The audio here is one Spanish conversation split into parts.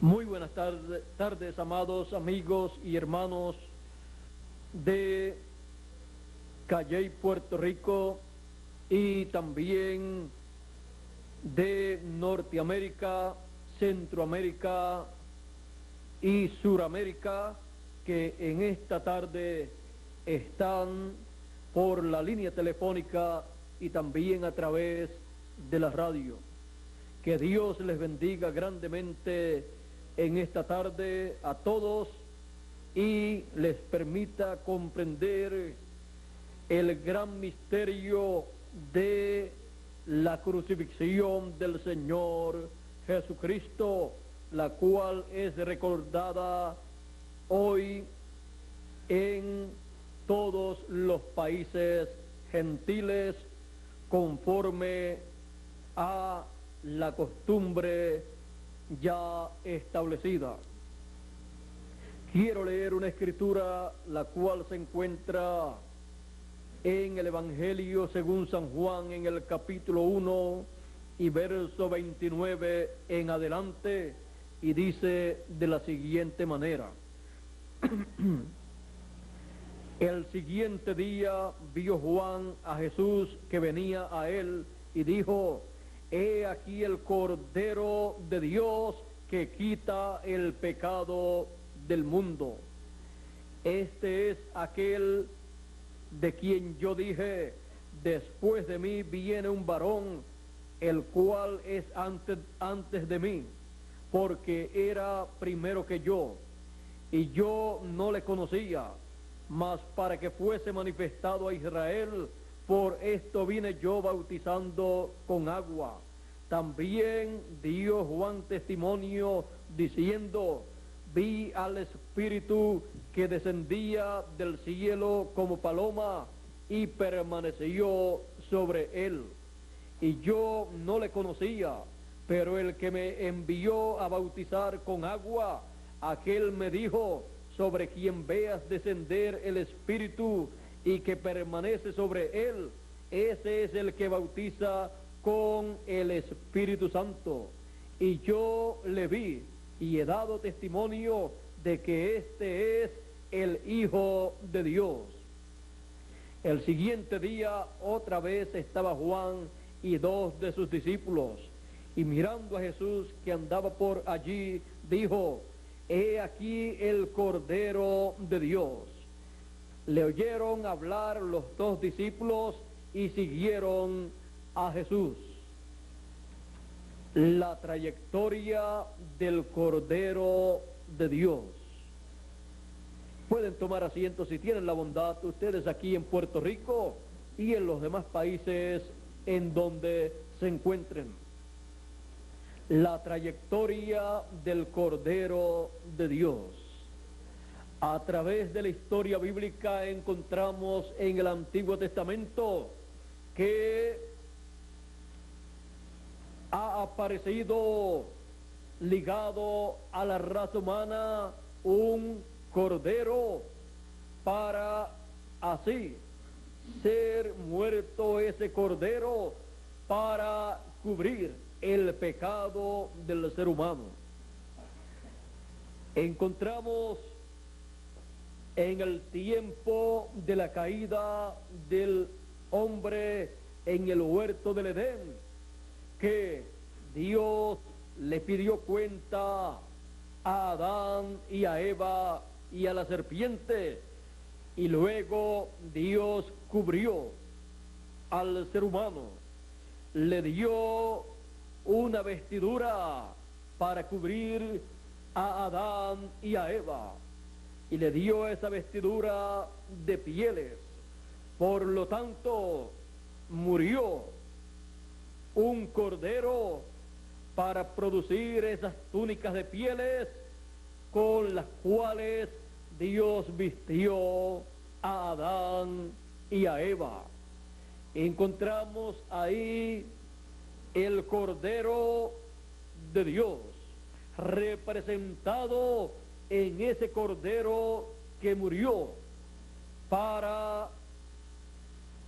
Muy buenas tardes, amados amigos y hermanos de Calley, Puerto Rico, y también de Norteamérica, Centroamérica y Suramérica, que en esta tarde están por la línea telefónica y también a través de la radio. Que Dios les bendiga grandemente en esta tarde a todos y les permita comprender el gran misterio de la crucifixión del Señor Jesucristo, la cual es recordada hoy en todos los países gentiles conforme a la costumbre ya establecida. Quiero leer una escritura la cual se encuentra en el Evangelio según San Juan, en el capítulo 1 y verso 29 en adelante, y dice de la siguiente manera: El siguiente día vio Juan a Jesús que venía a él y dijo: He aquí el Cordero de Dios que quita el pecado del mundo. Este es aquel de quien yo dije: después de mí viene un varón, el cual es antes de mí, porque era primero que yo, y yo no le conocía, mas para que fuese manifestado a Israel, por esto vine yo bautizando con agua. También dio Juan testimonio diciendo: vi al Espíritu que descendía del cielo como paloma y permaneció sobre él. Y yo no le conocía, pero el que me envió a bautizar con agua, aquel me dijo: sobre quien veas descender el Espíritu y que permanece sobre él, ese es el que bautiza con el Espíritu Santo. Y yo le vi y he dado testimonio de que este es el Hijo de Dios. El siguiente día otra vez estaba Juan y dos de sus discípulos, y mirando a Jesús que andaba por allí, dijo: He aquí el Cordero de Dios. Le oyeron hablar los dos discípulos y siguieron a Jesús. La trayectoria del Cordero de Dios. Pueden tomar asiento si tienen la bondad, ustedes aquí en Puerto Rico y en los demás países en donde se encuentren. La trayectoria del Cordero de Dios. A través de la historia bíblica encontramos en el Antiguo Testamento que ha aparecido ligado a la raza humana un cordero para así ser muerto ese cordero para cubrir el pecado del ser humano. Encontramos en el tiempo de la caída del hombre en el huerto del Edén, que Dios le pidió cuenta a Adán y a Eva y a la serpiente, y luego Dios cubrió al ser humano, le dio una vestidura para cubrir a Adán y a Eva, y le dio esa vestidura de pieles. Por lo tanto, murió un cordero para producir esas túnicas de pieles con las cuales Dios vistió a Adán y a Eva. Encontramos ahí el Cordero de Dios representado en ese Cordero que murió para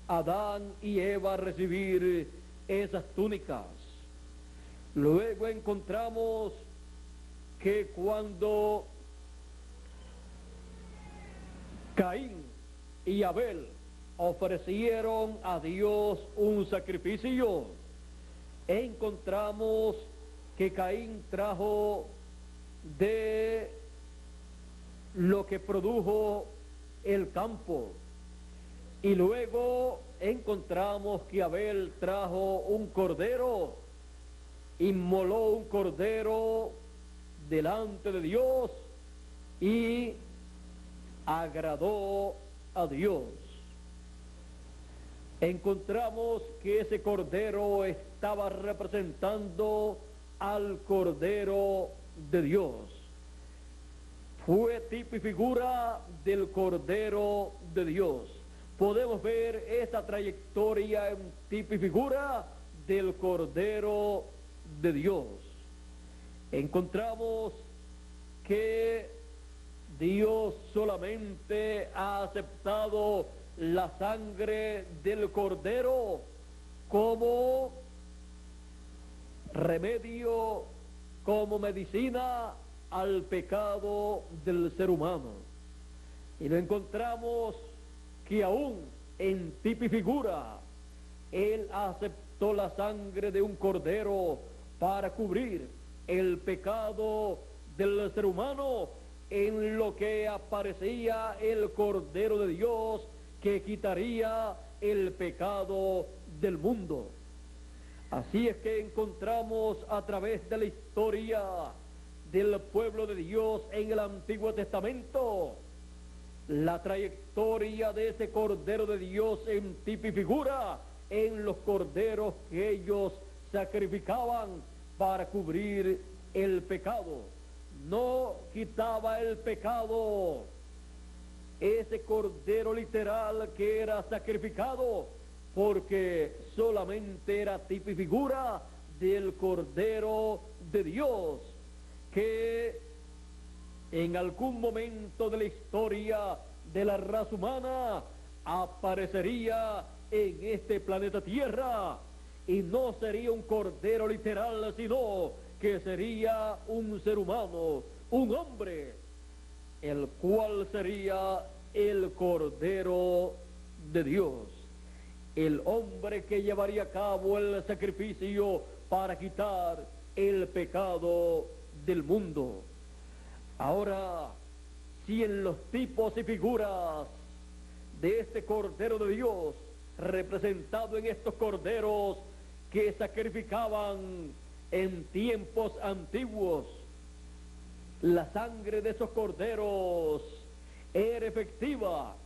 Adán y Eva recibir esas túnicas. Luego encontramos que cuando Caín y Abel ofrecieron a Dios un sacrificio, encontramos que Caín trajo de lo que produjo el campo, y luego encontramos que Abel trajo un cordero, inmoló un cordero delante de Dios y agradó a Dios. Encontramos que ese cordero estaba representando al Cordero de Dios. Fue tipo y figura del Cordero de Dios. Podemos ver esta trayectoria en tipo y figura del Cordero de Dios. Encontramos que Dios solamente ha aceptado la sangre del Cordero como remedio, como medicina al pecado del ser humano. Y lo encontramos que aún en tipo y figura, Él aceptó la sangre de un cordero para cubrir el pecado del ser humano, en lo que aparecía el Cordero de Dios que quitaría el pecado del mundo. Así es que encontramos a través de la historia del pueblo de Dios en el Antiguo Testamento la trayectoria de ese Cordero de Dios en tipo y figura en los corderos que ellos sacrificaban para cubrir el pecado. No quitaba el pecado ese cordero literal que era sacrificado, porque solamente era tipo y figura del Cordero de Dios, que en algún momento de la historia de la raza humana aparecería en este planeta Tierra, y no sería un cordero literal, sino que sería un ser humano, un hombre, el cual sería el Cordero de Dios, el hombre que llevaría a cabo el sacrificio para quitar el pecado del mundo. Ahora, si en los tipos y figuras de este Cordero de Dios, representado en estos corderos que sacrificaban en tiempos antiguos, la sangre de esos corderos era efectiva,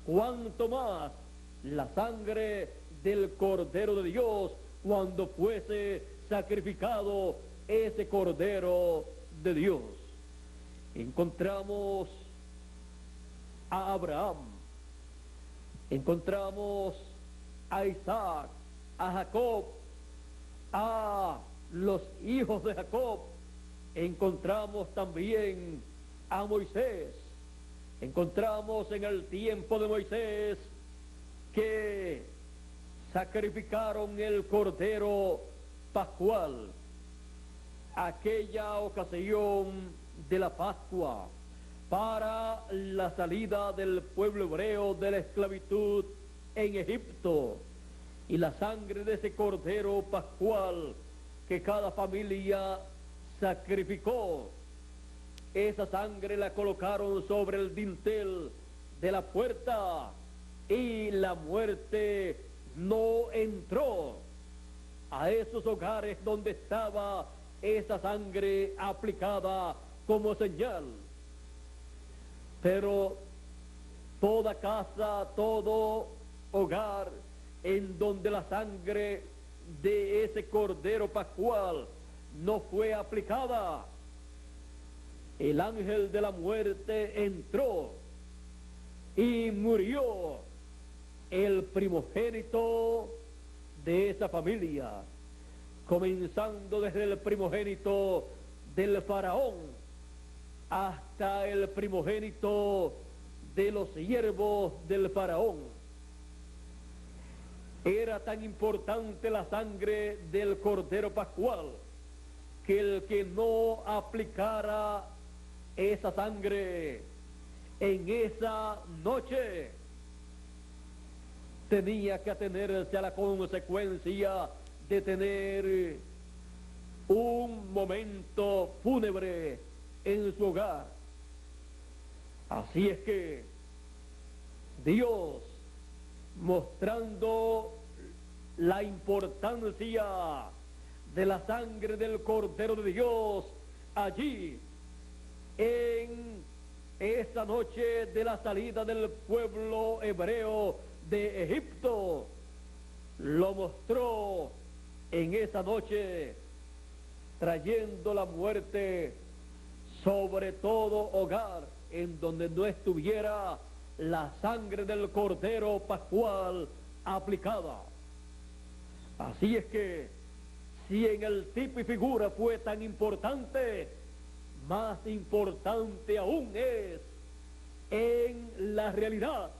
cuanto más la sangre del Cordero de Dios cuando fuese sacrificado ese Cordero de Dios. Encontramos a Abraham, encontramos a Isaac, a Jacob, a los hijos de Jacob, encontramos también a Moisés. Encontramos en el tiempo de Moisés que sacrificaron el cordero pascual, aquella ocasión de la Pascua, para la salida del pueblo hebreo de la esclavitud en Egipto. Y la sangre de ese cordero pascual que cada familia sacrificó, esa sangre la colocaron sobre el dintel de la puerta, y la muerte no entró a esos hogares donde estaba esa sangre aplicada como señal. Pero toda casa, todo hogar en donde la sangre de ese cordero pascual no fue aplicada, el ángel de la muerte entró y murió el primogénito de esa familia, comenzando desde el primogénito del faraón hasta el primogénito de los siervos del faraón. Era tan importante la sangre del cordero pascual que el que no aplicara esa sangre en esa noche tenía que atenerse a la consecuencia de tener un momento fúnebre en su hogar. Así es que Dios, mostrando la importancia de la sangre del Cordero de Dios allí en esa noche de la salida del pueblo hebreo de Egipto, lo mostró en esa noche, trayendo la muerte sobre todo hogar en donde no estuviera la sangre del Cordero Pascual aplicada. Así es que, si en el tipo y figura fue tan importante, más importante aún es en la realidad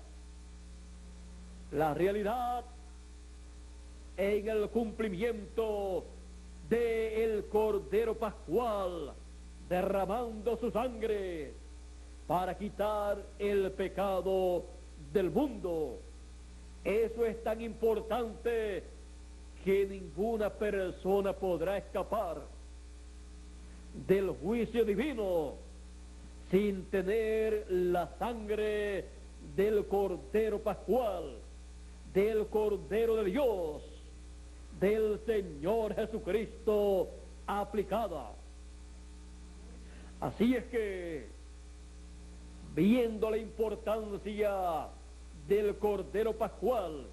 en el cumplimiento del Cordero Pascual, derramando su sangre para quitar el pecado del mundo. Eso es tan importante que ninguna persona podrá escapar del juicio divino sin tener la sangre del Cordero Pascual, del Cordero de Dios, del Señor Jesucristo aplicada. Así es que, viendo la importancia del Cordero Pascual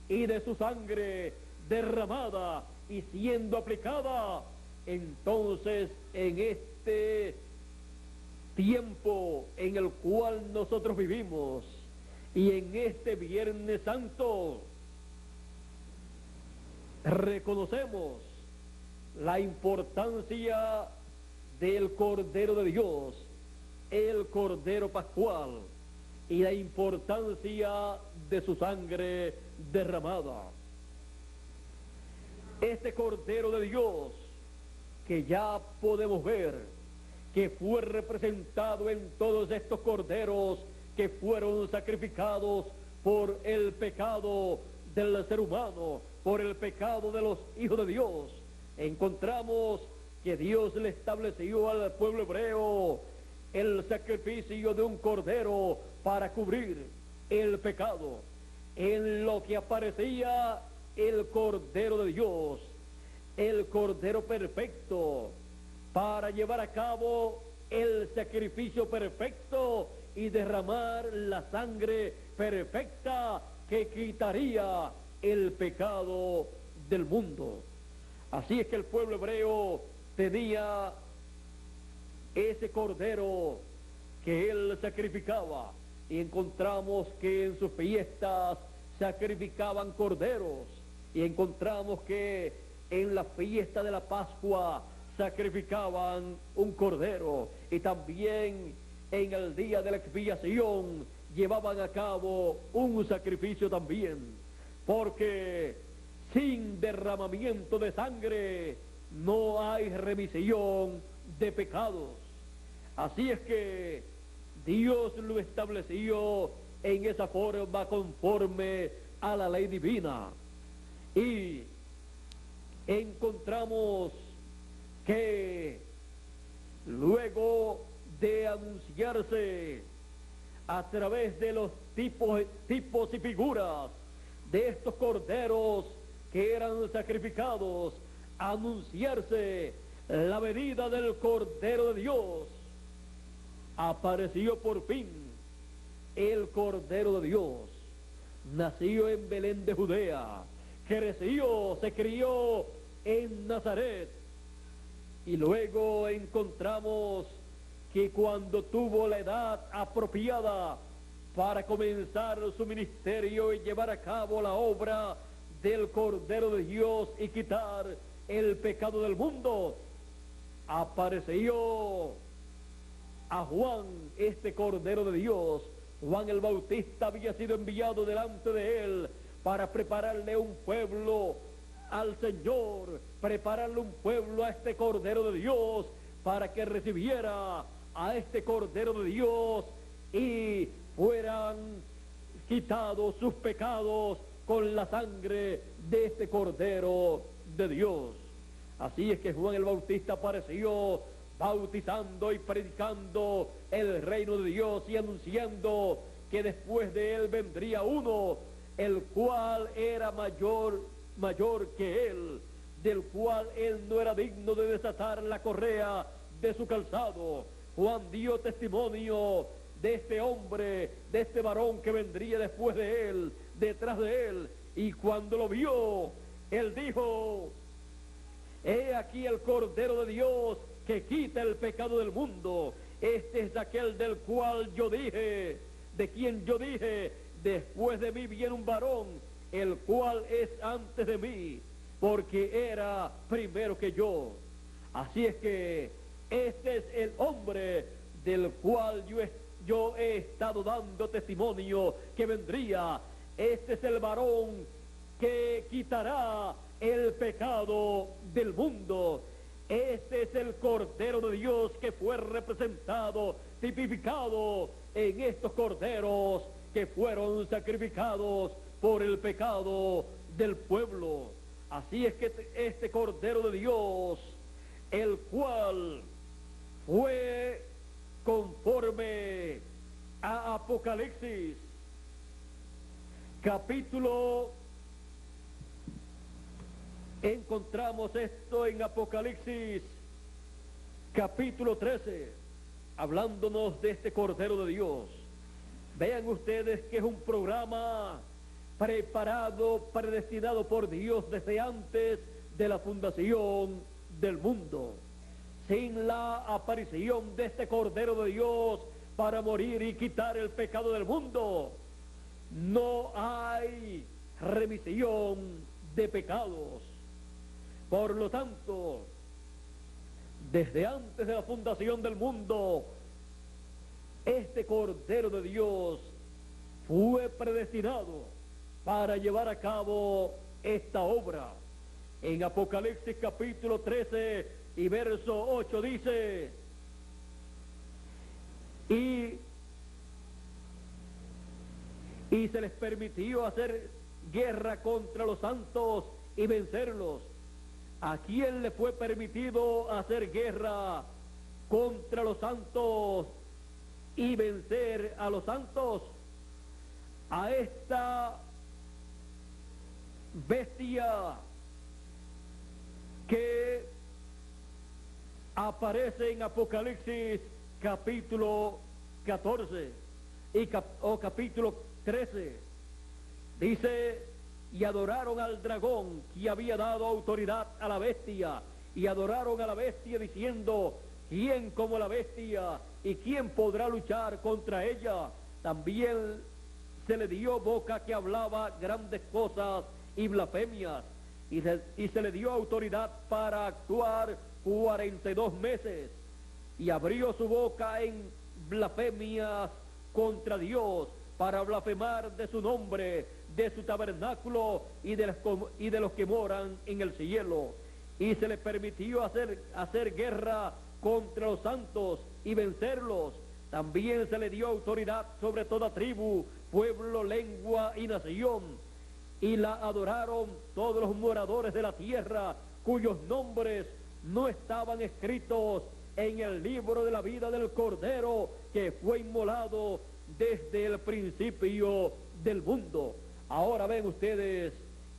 y de su sangre derramada y siendo aplicada, entonces en este tiempo en el cual nosotros vivimos y en este Viernes Santo, reconocemos la importancia del Cordero de Dios, el Cordero Pascual, y la importancia de su sangre derramada. Este Cordero de Dios, que ya podemos ver que fue representado en todos estos corderos que fueron sacrificados por el pecado del ser humano, por el pecado de los hijos de Dios, encontramos que Dios le estableció al pueblo hebreo el sacrificio de un cordero para cubrir el pecado, en lo que aparecía el Cordero de Dios, el Cordero perfecto, para llevar a cabo el sacrificio perfecto y derramar la sangre perfecta que quitaría el pecado del mundo. Así es que el pueblo hebreo tenía ese cordero que él sacrificaba, y encontramos que en sus fiestas sacrificaban corderos, y encontramos que en la fiesta de la Pascua sacrificaban un cordero, y también en el día de la expiación llevaban a cabo un sacrificio también, porque sin derramamiento de sangre no hay remisión de pecados. Así es que Dios lo estableció en esa forma conforme a la ley divina, y encontramos que luego de anunciarse a través de los tipos y figuras de estos corderos que eran sacrificados, anunciarse la venida del Cordero de Dios, apareció por fin el Cordero de Dios. Nació en Belén de Judea, se crió en Nazaret, y luego encontramos que cuando tuvo la edad apropiada para comenzar su ministerio y llevar a cabo la obra del Cordero de Dios y quitar el pecado del mundo, apareció a Juan, este Cordero de Dios. Juan el Bautista había sido enviado delante de él para prepararle un pueblo al Señor, prepararle un pueblo a este Cordero de Dios para que recibiera a este Cordero de Dios y fueran quitados sus pecados con la sangre de este Cordero de Dios. Así es que Juan el Bautista apareció bautizando y predicando el reino de Dios y anunciando que después de él vendría uno, el cual era mayor que él, del cual él no era digno de desatar la correa de su calzado. Juan dio testimonio de este hombre, de este varón que vendría después de él, detrás de él, y cuando lo vio, él dijo: he aquí el Cordero de Dios que quita el pecado del mundo. Este es aquel del cual yo dije, de quien yo dije, después de mí viene un varón, el cual es antes de mí, porque era primero que yo. Así es que este es el hombre del cual yo he estado dando testimonio que vendría. Este es el varón que quitará el pecado del mundo. Este es el Cordero de Dios que fue representado, tipificado en estos corderos que fueron sacrificados por el pecado del pueblo. Así es que este Cordero de Dios, el cual fue conforme a Apocalipsis, capítulo, encontramos esto en Apocalipsis, capítulo 13, hablándonos de este Cordero de Dios. Vean ustedes que es un programa preparado, predestinado por Dios desde antes de la fundación del mundo. Sin la aparición de este Cordero de Dios para morir y quitar el pecado del mundo, no hay remisión de pecados. Por lo tanto, desde antes de la fundación del mundo, este Cordero de Dios fue predestinado para llevar a cabo esta obra. En Apocalipsis capítulo 13 y verso 8 dice: y se les permitió hacer guerra contra los santos y vencerlos. ¿A quién le fue permitido hacer guerra contra los santos y vencer a los santos? A esta bestia que aparece en Apocalipsis capítulo 14 o capítulo 13. Dice: y adoraron al dragón que había dado autoridad a la bestia, y adoraron a la bestia diciendo: ¿quién como la bestia? ¿Y quién podrá luchar contra ella? También se le dio boca que hablaba grandes cosas y blasfemias, y se le dio autoridad para actuar 42 meses, y abrió su boca en blasfemias contra Dios, para blasfemar de su nombre, de su tabernáculo y de los que moran en el cielo. Y se le permitió hacer guerra contra los santos y vencerlos. También se le dio autoridad sobre toda tribu, pueblo, lengua y nación. Y la adoraron todos los moradores de la tierra, cuyos nombres no estaban escritos en el libro de la vida del Cordero que fue inmolado desde el principio del mundo. Ahora ven ustedes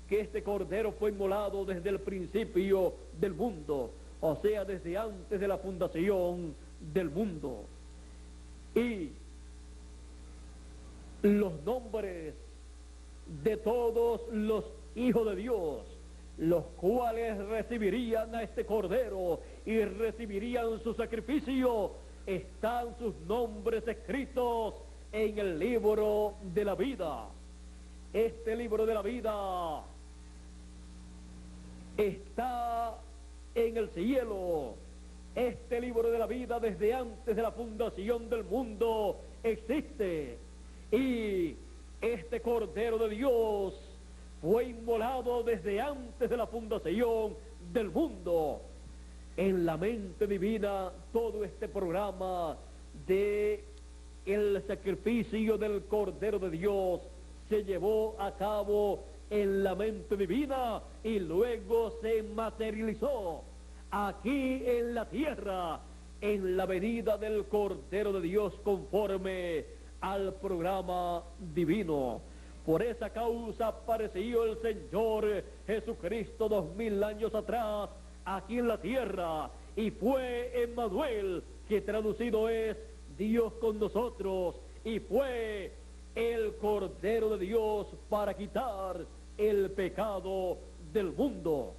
que este Cordero fue inmolado desde el principio del mundo, o sea, desde antes de la fundación del mundo. Y los nombres de todos los hijos de Dios, los cuales recibirían a este Cordero y recibirían su sacrificio, están sus nombres escritos en el libro de la vida. Este libro de la vida está en el cielo. Este libro de la vida desde antes de la fundación del mundo existe. Y este Cordero de Dios fue inmolado desde antes de la fundación del mundo. En la mente divina, todo este programa de el sacrificio del Cordero de Dios se llevó a cabo en la mente divina y luego se materializó aquí en la tierra en la venida del Cordero de Dios conforme al programa divino. Por esa causa apareció el Señor Jesucristo 2000 años atrás aquí en la tierra y fue Emmanuel, que traducido es Dios con nosotros, y fue el Cordero de Dios para quitar el pecado del mundo.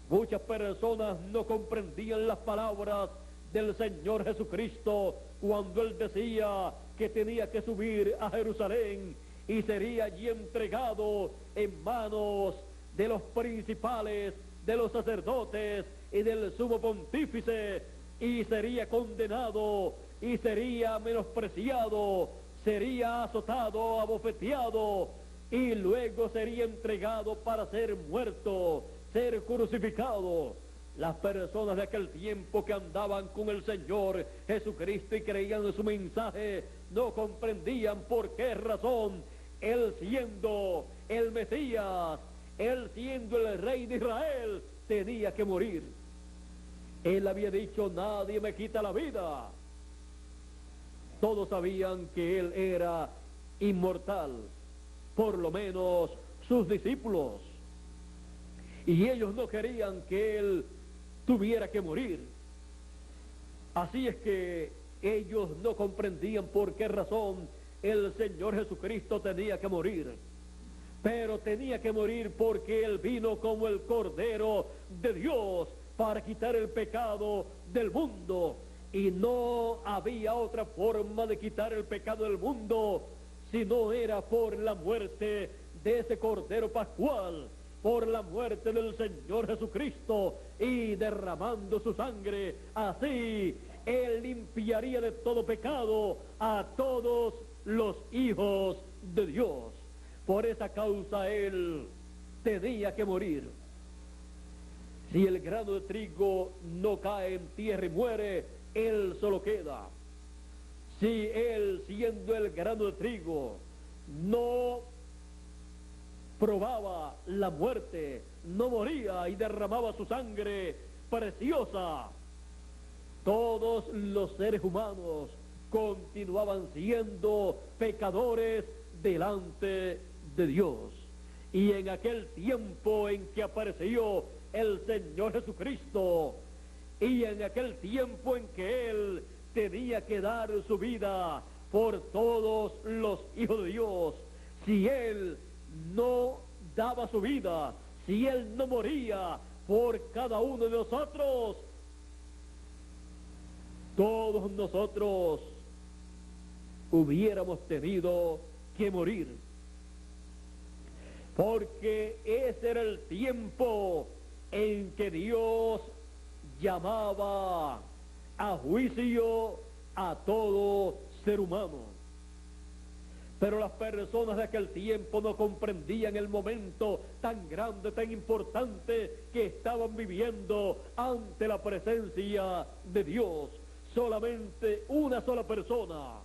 Muchas personas no comprendían las palabras del Señor Jesucristo cuando Él decía que tenía que subir a Jerusalén y sería allí entregado en manos de los principales, de los sacerdotes y del sumo pontífice, y sería condenado y sería menospreciado, sería azotado, abofeteado, y luego sería entregado para ser muerto, ser crucificado. Las personas de aquel tiempo que andaban con el Señor Jesucristo y creían en su mensaje no comprendían por qué razón Él, siendo el Mesías, Él siendo el Rey de Israel, tenía que morir. Él había dicho: nadie me quita la vida. Todos sabían que Él era inmortal, por lo menos sus discípulos, y ellos no querían que Él tuviera que morir. Así es que ellos no comprendían por qué razón el Señor Jesucristo tenía que morir. Pero tenía que morir porque Él vino como el Cordero de Dios para quitar el pecado del mundo. Y no había otra forma de quitar el pecado del mundo si no era por la muerte de ese Cordero Pascual, por la muerte del Señor Jesucristo, y derramando su sangre. Así Él limpiaría de todo pecado a todos los hijos de Dios. Por esa causa Él tenía que morir. Si el grano de trigo no cae en tierra y muere, Él solo queda. Si Él, siendo el grano de trigo, no probaba la muerte, no moría y derramaba su sangre preciosa, todos los seres humanos continuaban siendo pecadores delante de Dios. Y en aquel tiempo en que apareció el Señor Jesucristo, y en aquel tiempo en que Él tenía que dar su vida por todos los hijos de Dios, si Él no daba su vida, si Él no moría por cada uno de nosotros, todos nosotros hubiéramos tenido que morir. Porque ese era el tiempo en que Dios llamaba a juicio a todo ser humano. Pero las personas de aquel tiempo no comprendían el momento tan grande, tan importante que estaban viviendo ante la presencia de Dios. Solamente una sola persona,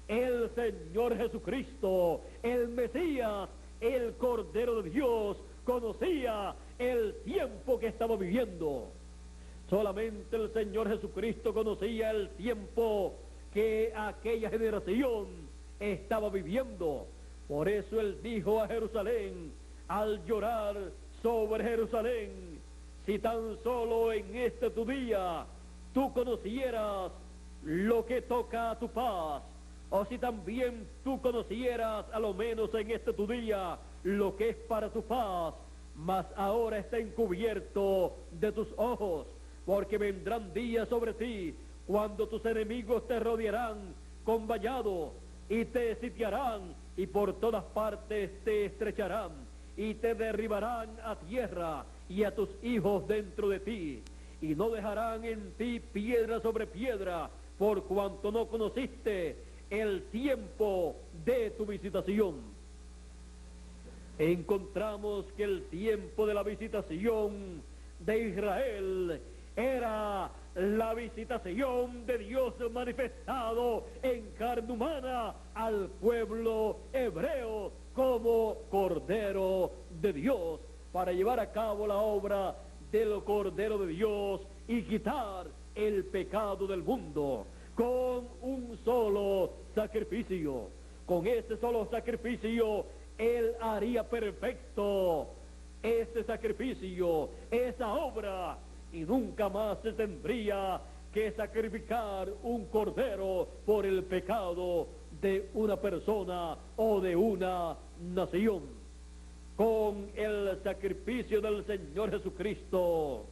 el Señor Jesucristo, el Mesías, el Cordero de Dios, conocía el tiempo que estaba viviendo. Solamente el Señor Jesucristo conocía el tiempo que aquella generación estaba viviendo. Por eso Él dijo a Jerusalén, al llorar sobre Jerusalén: si tan solo en este tu día tú conocieras lo que toca a tu paz, o si también tú conocieras a lo menos en este tu día lo que es para tu paz, mas ahora está encubierto de tus ojos, porque vendrán días sobre ti cuando tus enemigos te rodearán con vallado y te sitiarán, y por todas partes te estrecharán y te derribarán a tierra y a tus hijos dentro de ti, y no dejarán en ti piedra sobre piedra, por cuanto no conociste el tiempo de tu visitación. Encontramos que el tiempo de la visitación de Israel era la visitación de Dios manifestado en carne humana al pueblo hebreo como Cordero de Dios, para llevar a cabo la obra del Cordero de Dios y quitar el pecado del mundo con un solo sacrificio. Con ese solo sacrificio Él haría perfecto ese sacrificio, esa obra, y nunca más se tendría que sacrificar un cordero por el pecado de una persona o de una nación. Con el sacrificio del Señor Jesucristo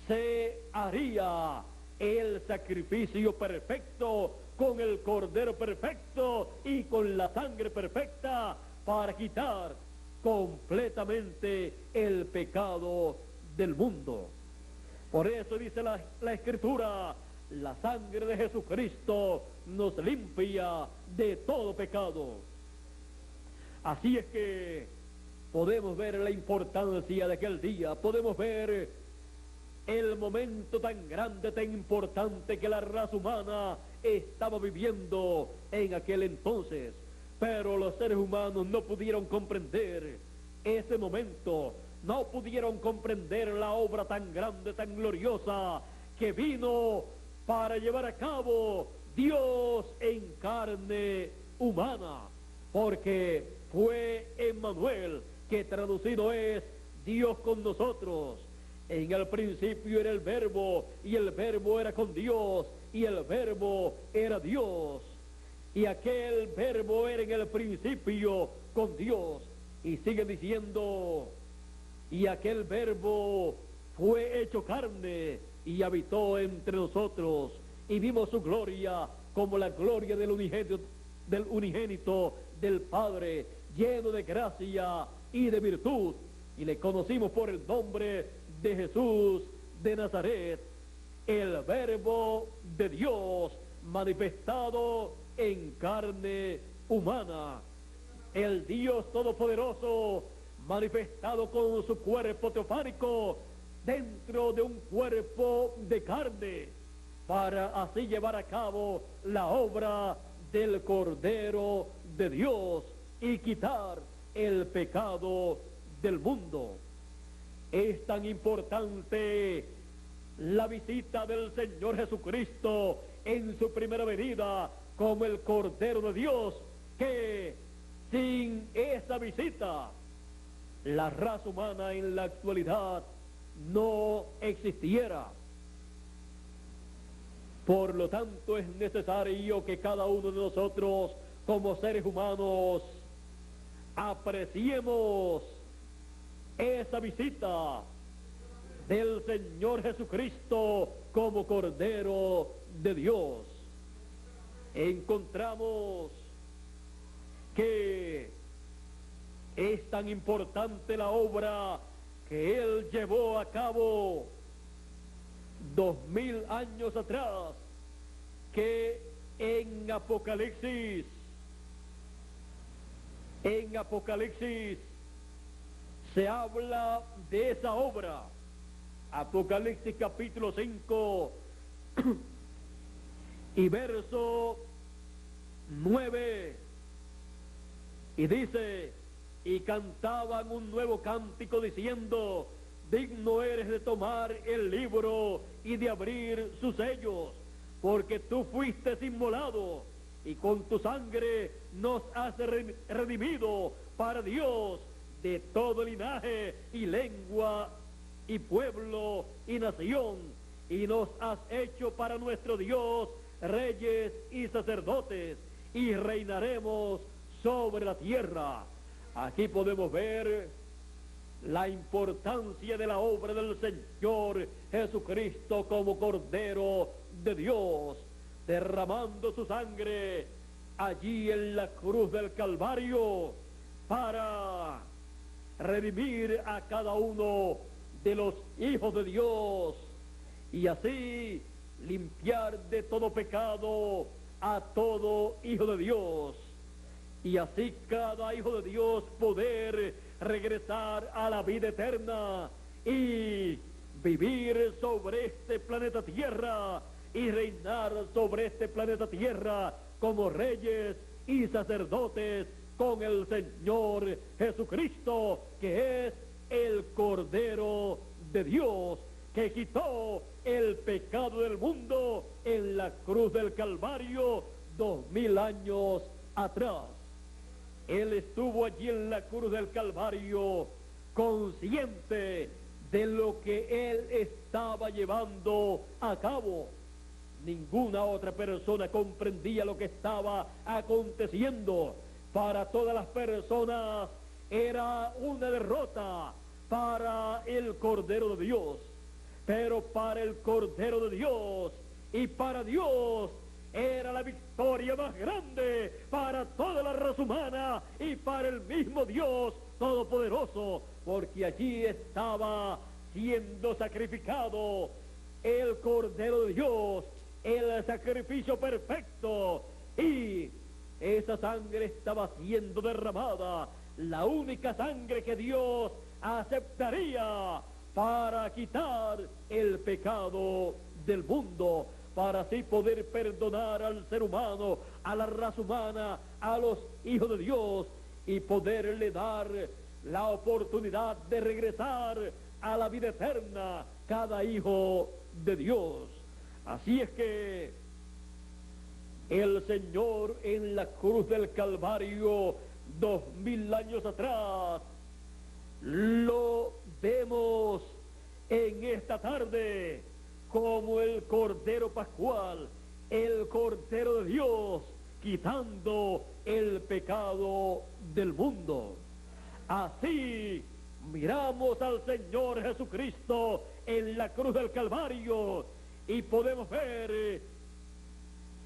se haría el sacrificio perfecto, con el cordero perfecto y con la sangre perfecta, para quitar completamente el pecado del mundo. Por eso dice la Escritura: la sangre de Jesucristo nos limpia de todo pecado. Así es que podemos ver la importancia de aquel día, podemos ver el momento tan grande, tan importante que la raza humana estaba viviendo en aquel entonces. Pero los seres humanos no pudieron comprender ese momento, no pudieron comprender la obra tan grande, tan gloriosa que vino para llevar a cabo Dios en carne humana, porque fue Emmanuel, que traducido es Dios con nosotros. En el principio era el Verbo, y el Verbo era con Dios, y el Verbo era Dios. Y aquel Verbo era en el principio con Dios. Y sigue diciendo: y aquel Verbo fue hecho carne y habitó entre nosotros, y vimos su gloria como la gloria del unigénito del Padre, lleno de gracia y de virtud. Y le conocimos por el nombre de Jesús de Nazaret, el Verbo de Dios manifestado en carne humana, el Dios Todopoderoso manifestado con su cuerpo teofánico dentro de un cuerpo de carne, para así llevar a cabo la obra del Cordero de Dios y quitar el pecado del mundo. Es tan importante la visita del Señor Jesucristo en su primera venida como el Cordero de Dios, que sin esa visita la raza humana en la actualidad no existiera. Por lo tanto, es necesario que cada uno de nosotros como seres humanos apreciemos esa visita del Señor Jesucristo como Cordero de Dios. Encontramos que es tan importante la obra que Él llevó a cabo 2000 años atrás, que en Apocalipsis se habla de esa obra. Apocalipsis capítulo 5 y verso 9, y dice: y cantaban un nuevo cántico diciendo: digno eres de tomar el libro y de abrir sus sellos, porque tú fuiste inmolado y con tu sangre nos has redimido para Dios de todo linaje y lengua y pueblo y nación, y nos has hecho para nuestro Dios reyes y sacerdotes, y reinaremos sobre la tierra. Aquí podemos ver la importancia de la obra del Señor Jesucristo como Cordero de Dios, derramando su sangre allí en la cruz del Calvario para redimir a cada uno de los hijos de Dios y así limpiar de todo pecado a todo hijo de Dios, y así cada hijo de Dios poder regresar a la vida eterna y vivir sobre este planeta Tierra y reinar sobre este planeta Tierra como reyes y sacerdotes con el Señor Jesucristo, que es el Cordero de Dios, que quitó el pecado del mundo en la cruz del Calvario 2000 años atrás. Él estuvo allí en la cruz del Calvario consciente de lo que él estaba llevando a cabo. Ninguna otra persona comprendía lo que estaba aconteciendo. Para todas las personas era una derrota para el Cordero de Dios, pero para el Cordero de Dios y para Dios era la victoria más grande para toda la raza humana y para el mismo Dios Todopoderoso, porque allí estaba siendo sacrificado el Cordero de Dios, el sacrificio perfecto, y esa sangre estaba siendo derramada, la única sangre que Dios aceptaría para quitar el pecado del mundo, para así poder perdonar al ser humano, a la raza humana, a los hijos de Dios, y poderle dar la oportunidad de regresar a la vida eterna cada hijo de Dios. Así es que el Señor en la cruz del Calvario 2000 años atrás lo vemos en esta tarde como el Cordero Pascual, el Cordero de Dios, quitando el pecado del mundo. Así miramos al Señor Jesucristo en la cruz del Calvario y podemos ver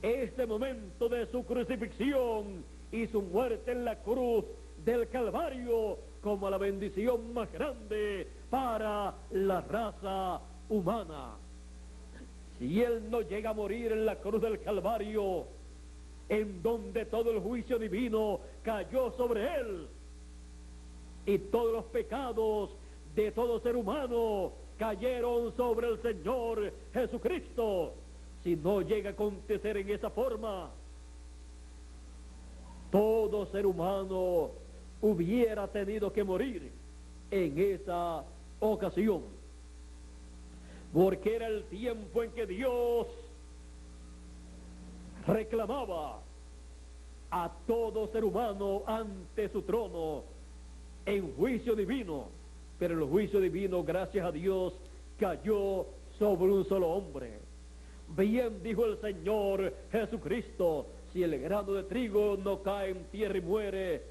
este momento de su crucifixión y su muerte en la cruz del Calvario como la bendición más grande para la raza humana. Si Él no llega a morir en la cruz del Calvario, en donde todo el juicio divino cayó sobre Él, y todos los pecados de todo ser humano cayeron sobre el Señor Jesucristo, si no llega a acontecer en esa forma, todo ser humano hubiera tenido que morir en esa ocasión, porque era el tiempo en que Dios reclamaba a todo ser humano ante su trono en juicio divino, pero el juicio divino, gracias a Dios, cayó sobre un solo hombre. Bien dijo el Señor Jesucristo: si el grano de trigo no cae en tierra y muere,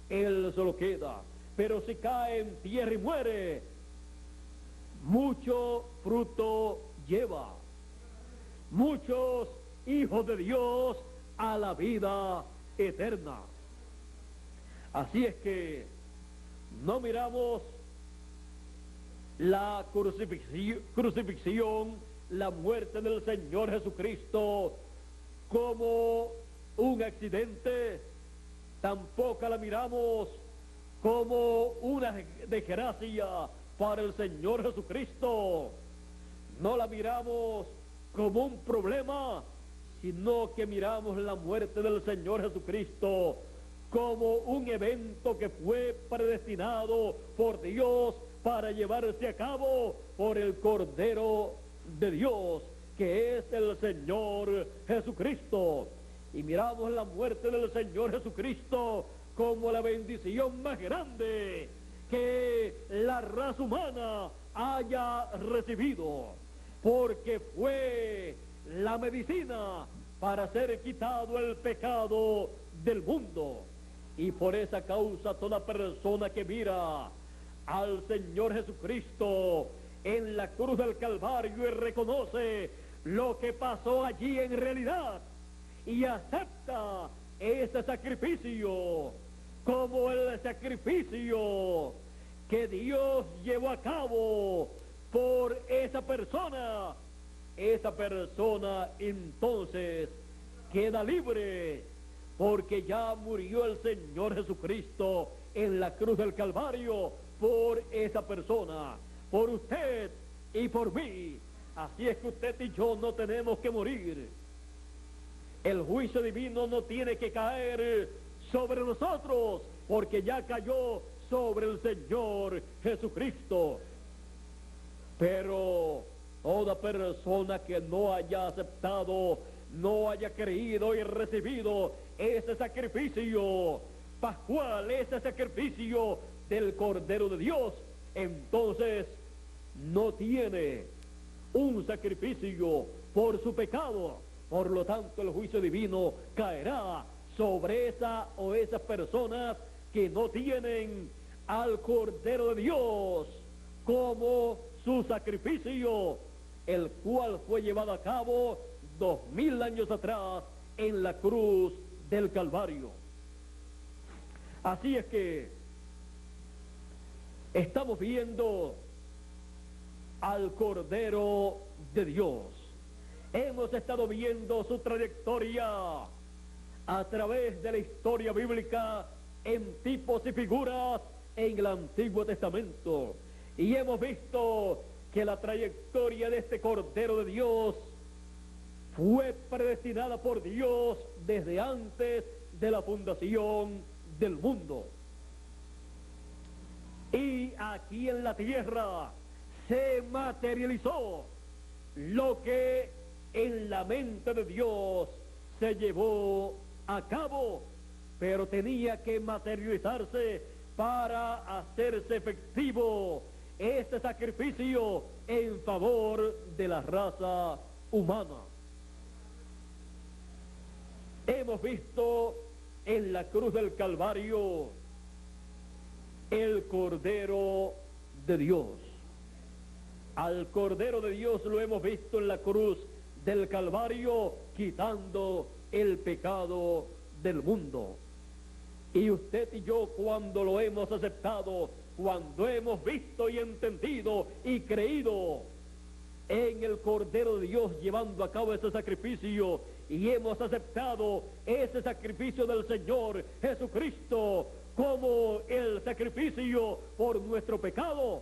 él solo queda, pero si cae en tierra y muere, mucho fruto lleva. Muchos hijos de Dios a la vida eterna. Así es que no miramos la crucifixión, la muerte del Señor Jesucristo como un accidente, tampoco la miramos como una desgracia para el Señor Jesucristo, no la miramos como un problema, sino que miramos la muerte del Señor Jesucristo como un evento que fue predestinado por Dios para llevarse a cabo por el Cordero de Dios, que es el Señor Jesucristo. Y miramos la muerte del Señor Jesucristo como la bendición más grande que la raza humana haya recibido, porque fue la medicina para ser quitado el pecado del mundo. Y por esa causa toda persona que mira al Señor Jesucristo en la cruz del Calvario y reconoce lo que pasó allí en realidad y acepta ese sacrificio como el sacrificio que Dios llevó a cabo por esa persona entonces queda libre, porque ya murió el Señor Jesucristo en la cruz del Calvario por esa persona, por usted y por mí. Así es que usted y yo no tenemos que morir. El juicio divino no tiene que caer sobre nosotros, porque ya cayó sobre el Señor Jesucristo. Pero toda persona que no haya aceptado, no haya creído y recibido ese sacrificio pascual, ese sacrificio del Cordero de Dios, entonces no tiene un sacrificio por su pecado. Por lo tanto, el juicio divino caerá sobre esa o esas personas que no tienen al Cordero de Dios como su sacrificio, el cual fue llevado a cabo 2000 años atrás en la cruz del Calvario. Así es que estamos viendo al Cordero de Dios. Hemos estado viendo su trayectoria a través de la historia bíblica en tipos y figuras en el Antiguo Testamento. Y hemos visto que la trayectoria de este Cordero de Dios fue predestinada por Dios desde antes de la fundación del mundo. Y aquí en la tierra se materializó lo que en la mente de Dios se llevó a cabo, pero tenía que materializarse para hacerse efectivo este sacrificio en favor de la raza humana. Hemos visto en la cruz del Calvario el Cordero de Dios. Al Cordero de Dios lo hemos visto en la cruz del Calvario, quitando el pecado del mundo. Y usted y yo, cuando lo hemos aceptado, cuando hemos visto y entendido y creído en el Cordero de Dios llevando a cabo ese sacrificio, y hemos aceptado ese sacrificio del Señor Jesucristo como el sacrificio por nuestro pecado,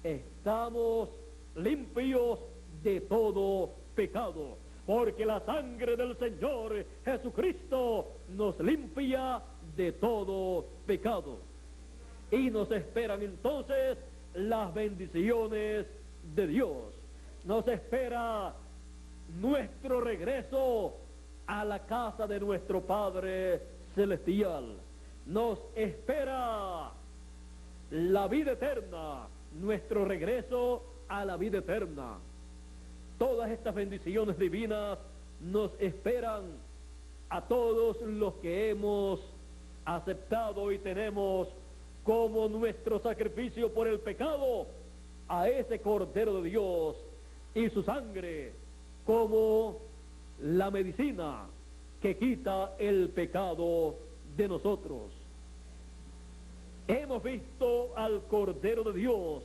estamos limpios de todo pecado, porque la sangre del Señor Jesucristo nos limpia de todo pecado. Y nos esperan entonces las bendiciones de Dios. Nos espera nuestro regreso a la casa de nuestro Padre Celestial. Nos espera la vida eterna, nuestro regreso a la vida eterna. Todas estas bendiciones divinas nos esperan a todos los que hemos aceptado y tenemos como nuestro sacrificio por el pecado a ese Cordero de Dios y su sangre como la medicina que quita el pecado de nosotros. Hemos visto al Cordero de Dios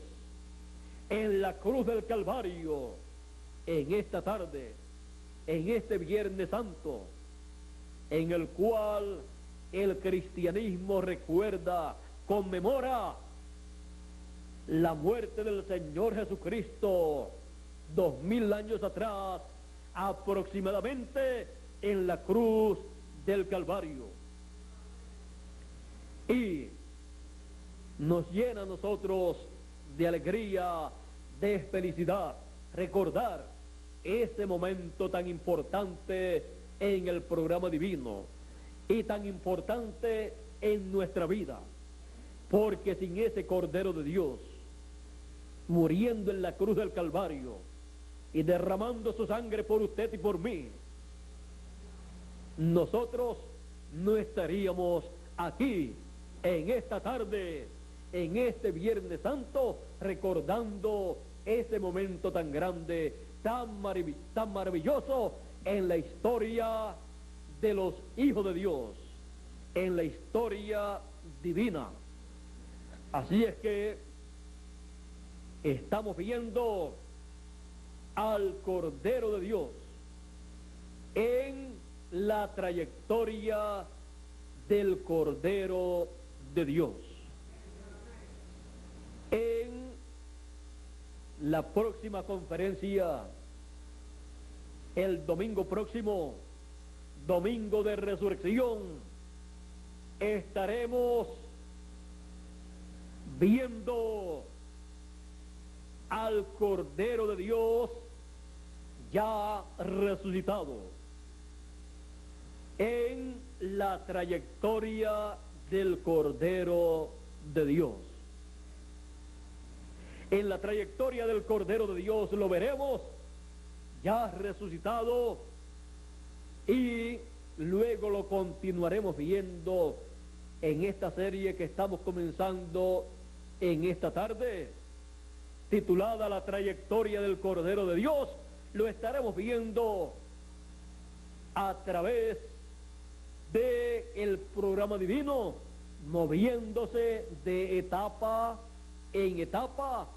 en la cruz del Calvario en esta tarde, en este Viernes Santo, en el cual el cristianismo recuerda, conmemora la muerte del Señor Jesucristo 2000 años atrás, aproximadamente en la cruz del Calvario. Y nos llena a nosotros de alegría, de felicidad, recordar ese momento tan importante en el programa divino y tan importante en nuestra vida, porque sin ese Cordero de Dios muriendo en la cruz del Calvario y derramando su sangre por usted y por mí, nosotros no estaríamos aquí en esta tarde, en este Viernes Santo, recordando ese momento tan grande, tan maravilloso en la historia de los hijos de Dios, en la historia divina. Así es que estamos viendo al Cordero de Dios en la trayectoria del Cordero de Dios, en la próxima conferencia, el domingo próximo, domingo de resurrección, estaremos viendo al Cordero de Dios ya resucitado en la trayectoria del Cordero de Dios. En la trayectoria del Cordero de Dios lo veremos ya resucitado y luego lo continuaremos viendo en esta serie que estamos comenzando en esta tarde, titulada La trayectoria del Cordero de Dios. Lo estaremos viendo a través del programa divino, moviéndose de etapa en etapa,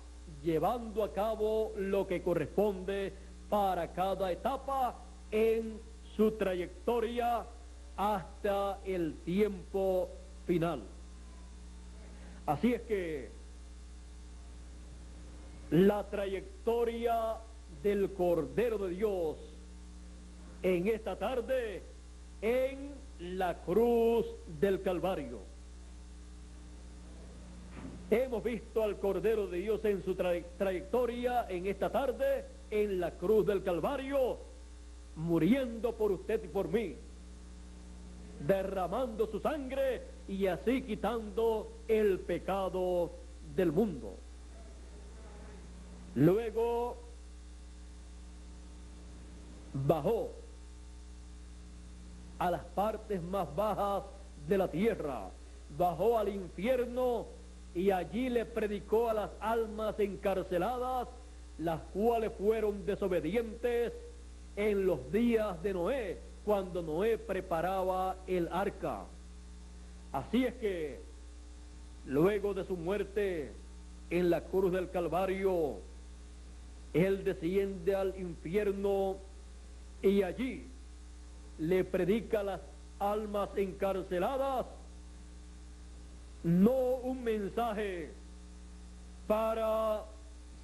llevando a cabo lo que corresponde para cada etapa en su trayectoria hasta el tiempo final. Así es que la trayectoria del Cordero de Dios en esta tarde en la cruz del Calvario. Hemos visto al Cordero de Dios en su trayectoria en esta tarde en la cruz del Calvario, muriendo por usted y por mí, derramando su sangre y así quitando el pecado del mundo. Luego bajó a las partes más bajas de la tierra, bajó al infierno y allí le predicó a las almas encarceladas, las cuales fueron desobedientes en los días de Noé, cuando Noé preparaba el arca. Así es que luego de su muerte en la cruz del Calvario, él desciende al infierno y allí le predica a las almas encarceladas no un mensaje para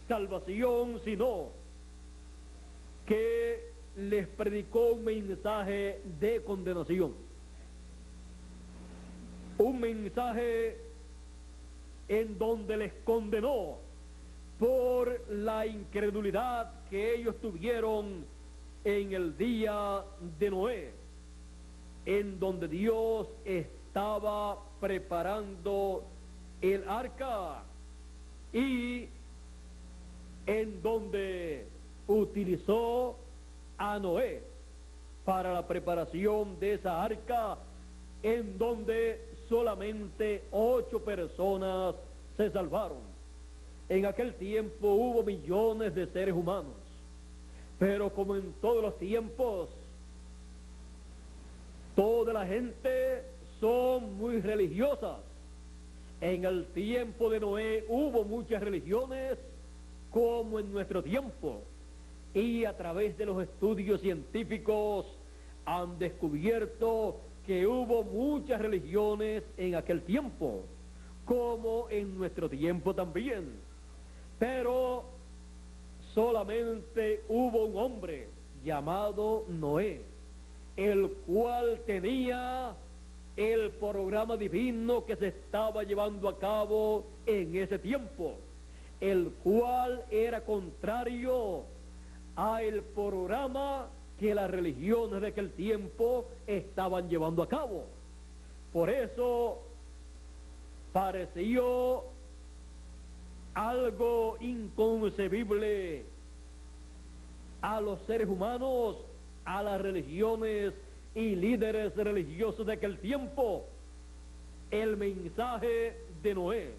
salvación, sino que les predicó un mensaje de condenación, un mensaje en donde les condenó por la incredulidad que ellos tuvieron en el día de Noé, en donde Dios estaba preparando el arca y en donde utilizó a Noé para la preparación de esa arca, en donde solamente 8 personas se salvaron. En aquel tiempo hubo millones de seres humanos, pero como en todos los tiempos, toda la gente son muy religiosas. En el tiempo de Noé hubo muchas religiones, como en nuestro tiempo, y a través de los estudios científicos han descubierto que hubo muchas religiones en aquel tiempo, como en nuestro tiempo también. Pero solamente hubo un hombre llamado Noé, el cual tenía el programa divino que se estaba llevando a cabo en ese tiempo, el cual era contrario al programa que las religiones de aquel tiempo estaban llevando a cabo. Por eso pareció algo inconcebible a los seres humanos, a las religiones y líderes religiosos de aquel tiempo, el mensaje de Noé,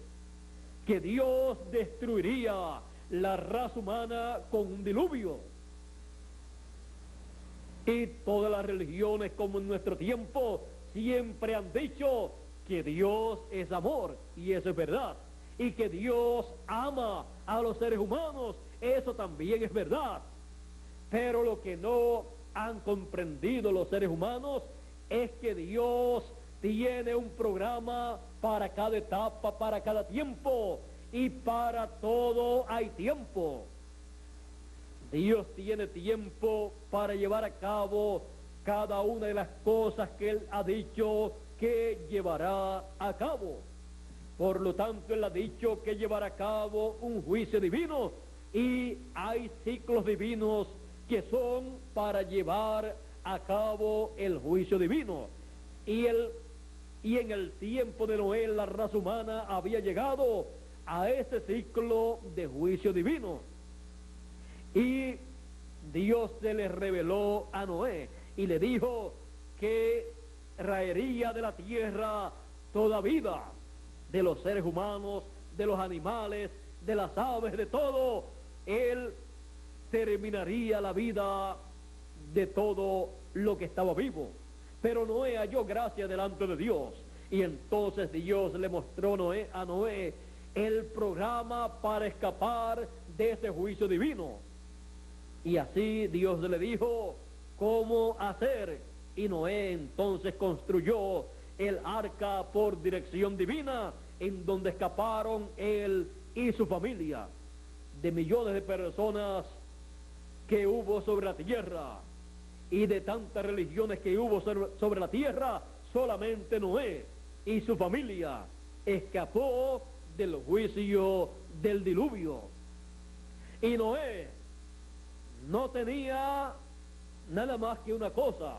que Dios destruiría la raza humana con un diluvio. Y todas las religiones, como en nuestro tiempo, siempre han dicho que Dios es amor, y eso es verdad, y que Dios ama a los seres humanos, eso también es verdad. Pero lo que no han comprendido los seres humanos es que Dios tiene un programa para cada etapa, para cada tiempo, y para todo hay tiempo. Dios tiene tiempo para llevar a cabo cada una de las cosas que Él ha dicho que llevará a cabo. Por lo tanto, Él ha dicho que llevará a cabo un juicio divino, y hay ciclos divinos que son para llevar a cabo el juicio divino. Y en el tiempo de Noé, la raza humana había llegado a ese ciclo de juicio divino. Y Dios se le reveló a Noé y le dijo que raería de la tierra toda vida, de los seres humanos, de los animales, de las aves, de todo. Él terminaría la vida de todo lo que estaba vivo. Pero Noé halló gracia delante de Dios, y entonces Dios le mostró a Noé el programa para escapar de ese juicio divino. Y así Dios le dijo cómo hacer, y Noé entonces construyó el arca por dirección divina, en donde escaparon él y su familia de millones de personas que hubo sobre la tierra, y de tantas religiones que hubo sobre la tierra. Solamente Noé y su familia escapó del juicio del diluvio. Y Noé no tenía nada más que una cosa: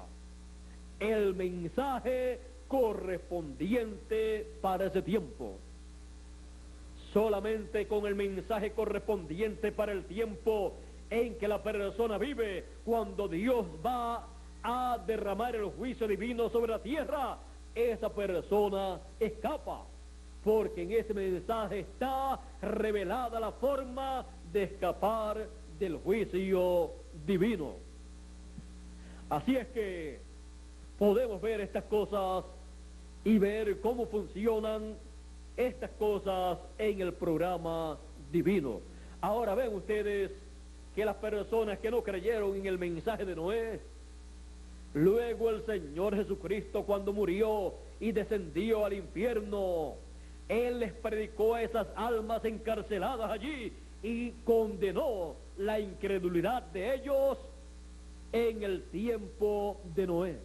el mensaje correspondiente para ese tiempo. Solamente con el mensaje correspondiente para el tiempo en que la persona vive, cuando Dios va a derramar el juicio divino sobre la tierra, esa persona escapa, porque en ese mensaje está revelada la forma de escapar del juicio divino. Así es que podemos ver estas cosas y ver cómo funcionan estas cosas en el programa divino. Ahora ven ustedes que las personas que no creyeron en el mensaje de Noé, luego el Señor Jesucristo, cuando murió y descendió al infierno, Él les predicó a esas almas encarceladas allí y condenó la incredulidad de ellos en el tiempo de Noé.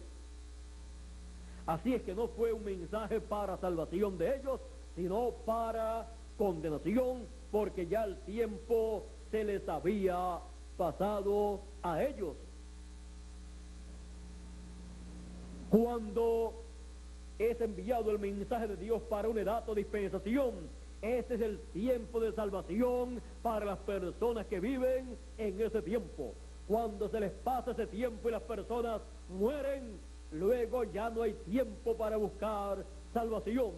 Así es que no fue un mensaje para salvación de ellos, sino para condenación, porque ya el tiempo se les había pasado a ellos. Cuando es enviado el mensaje de Dios para una edad o dispensación, ese es el tiempo de salvación para las personas que viven en ese tiempo. Cuando se les pasa ese tiempo y las personas mueren, luego ya no hay tiempo para buscar salvación,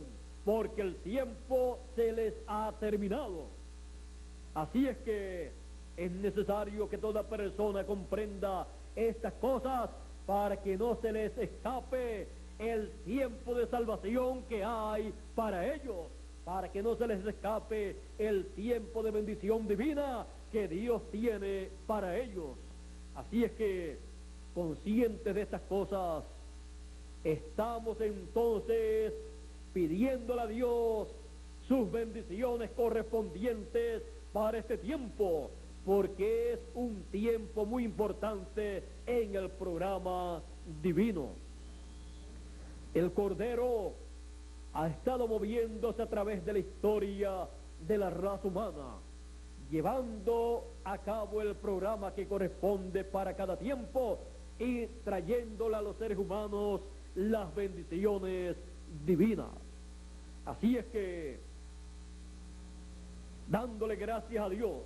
porque el tiempo se les ha terminado. Así es que es necesario que toda persona comprenda estas cosas para que no se les escape el tiempo de salvación que hay para ellos, para que no se les escape el tiempo de bendición divina que Dios tiene para ellos. Así es que, conscientes de estas cosas, estamos entonces pidiéndole a Dios sus bendiciones correspondientes para este tiempo, porque es un tiempo muy importante en el programa divino. El Cordero ha estado moviéndose a través de la historia de la raza humana, llevando a cabo el programa que corresponde para cada tiempo y trayéndole a los seres humanos las bendiciones divinas. Así es que, dándole gracias a Dios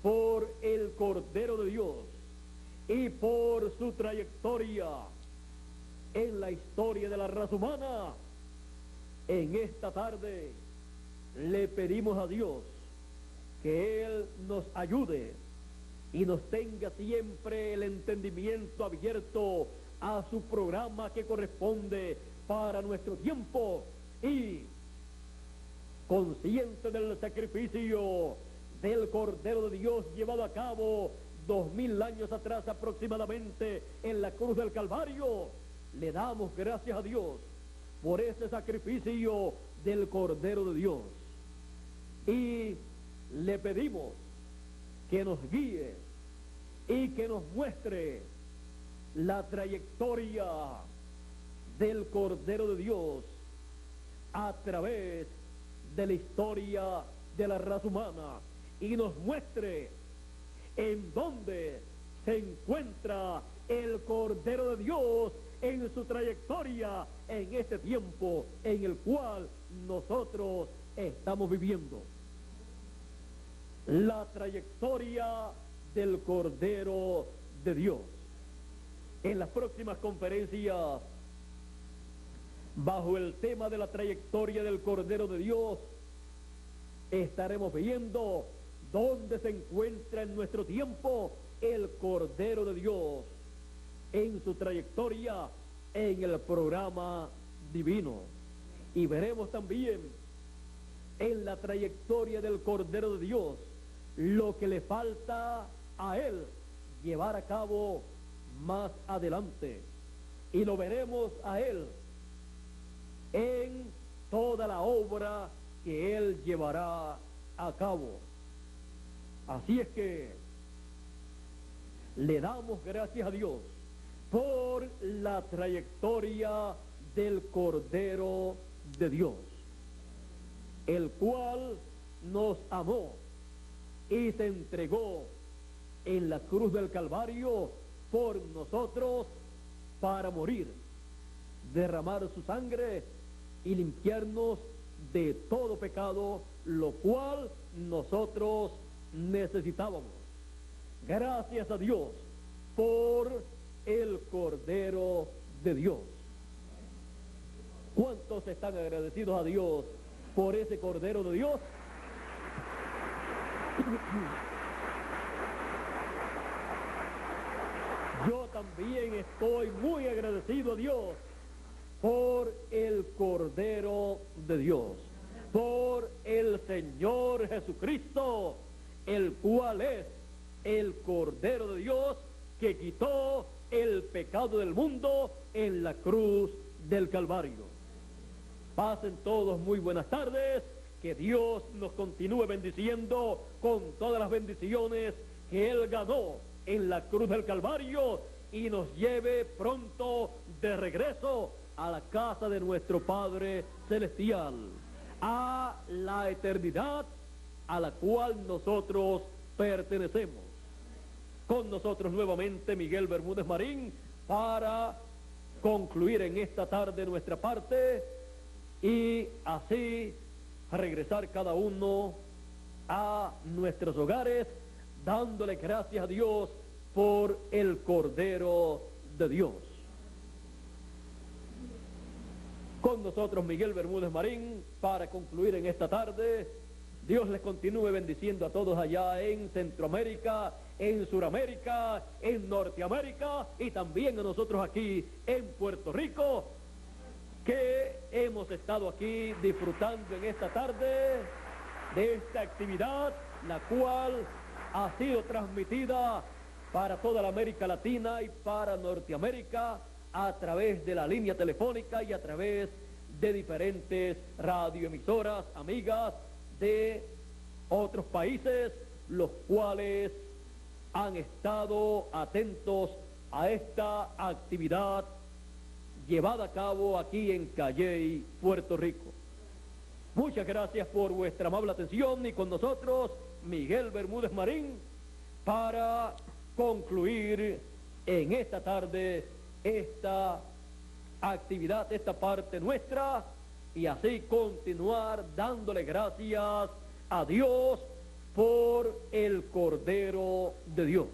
por el Cordero de Dios y por su trayectoria en la historia de la raza humana, en esta tarde le pedimos a Dios que Él nos ayude y nos tenga siempre el entendimiento abierto a su programa que corresponde para nuestro tiempo, y consciente del sacrificio del Cordero de Dios llevado a cabo 2000 años atrás aproximadamente en la cruz del Calvario, le damos gracias a Dios por ese sacrificio del Cordero de Dios, y le pedimos que nos guíe y que nos muestre la trayectoria del Cordero de Dios a través de la historia de la raza humana y nos muestre en dónde se encuentra el Cordero de Dios en su trayectoria en este tiempo en el cual nosotros estamos viviendo. La trayectoria del Cordero de Dios. En las próximas conferencias, bajo el tema de la trayectoria del Cordero de Dios, estaremos viendo dónde se encuentra en nuestro tiempo el Cordero de Dios en su trayectoria en el programa divino. Y veremos también en la trayectoria del Cordero de Dios lo que le falta a él llevar a cabo más adelante. Y lo veremos a él en toda la obra que él llevará a cabo. Así es que le damos gracias a Dios por la trayectoria del Cordero de Dios, el cual nos amó y se entregó en la cruz del Calvario por nosotros para morir, derramar su sangre y limpiarnos de todo pecado, lo cual nosotros necesitábamos. Gracias a Dios por el Cordero de Dios. ¿Cuántos están agradecidos a Dios por ese Cordero de Dios? Yo también estoy muy agradecido a Dios por el Cordero de Dios, por el Señor Jesucristo, el cual es el Cordero de Dios que quitó el pecado del mundo en la cruz del Calvario. Pasen todos muy buenas tardes, que Dios nos continúe bendiciendo con todas las bendiciones que Él ganó en la cruz del Calvario y nos lleve pronto de regreso a la casa de nuestro Padre Celestial, a la eternidad a la cual nosotros pertenecemos. Con nosotros nuevamente Miguel Bermúdez Marín para concluir en esta tarde nuestra parte y así regresar cada uno a nuestros hogares dándole gracias a Dios por el Cordero de Dios. Con nosotros Miguel Bermúdez Marín para concluir en esta tarde. Dios les continúe bendiciendo a todos allá en Centroamérica, en Suramérica, en Norteamérica y también a nosotros aquí en Puerto Rico, que hemos estado aquí disfrutando en esta tarde de esta actividad, la cual ha sido transmitida para toda la América Latina y para Norteamérica a través de la línea telefónica y a través de diferentes radioemisoras amigas de otros países, los cuales han estado atentos a esta actividad llevada a cabo aquí en Calley, Puerto Rico. Muchas gracias por vuestra amable atención y con nosotros Miguel Bermúdez Marín para concluir en esta tarde esta actividad, esta parte nuestra y así continuar dándole gracias a Dios por el Cordero de Dios.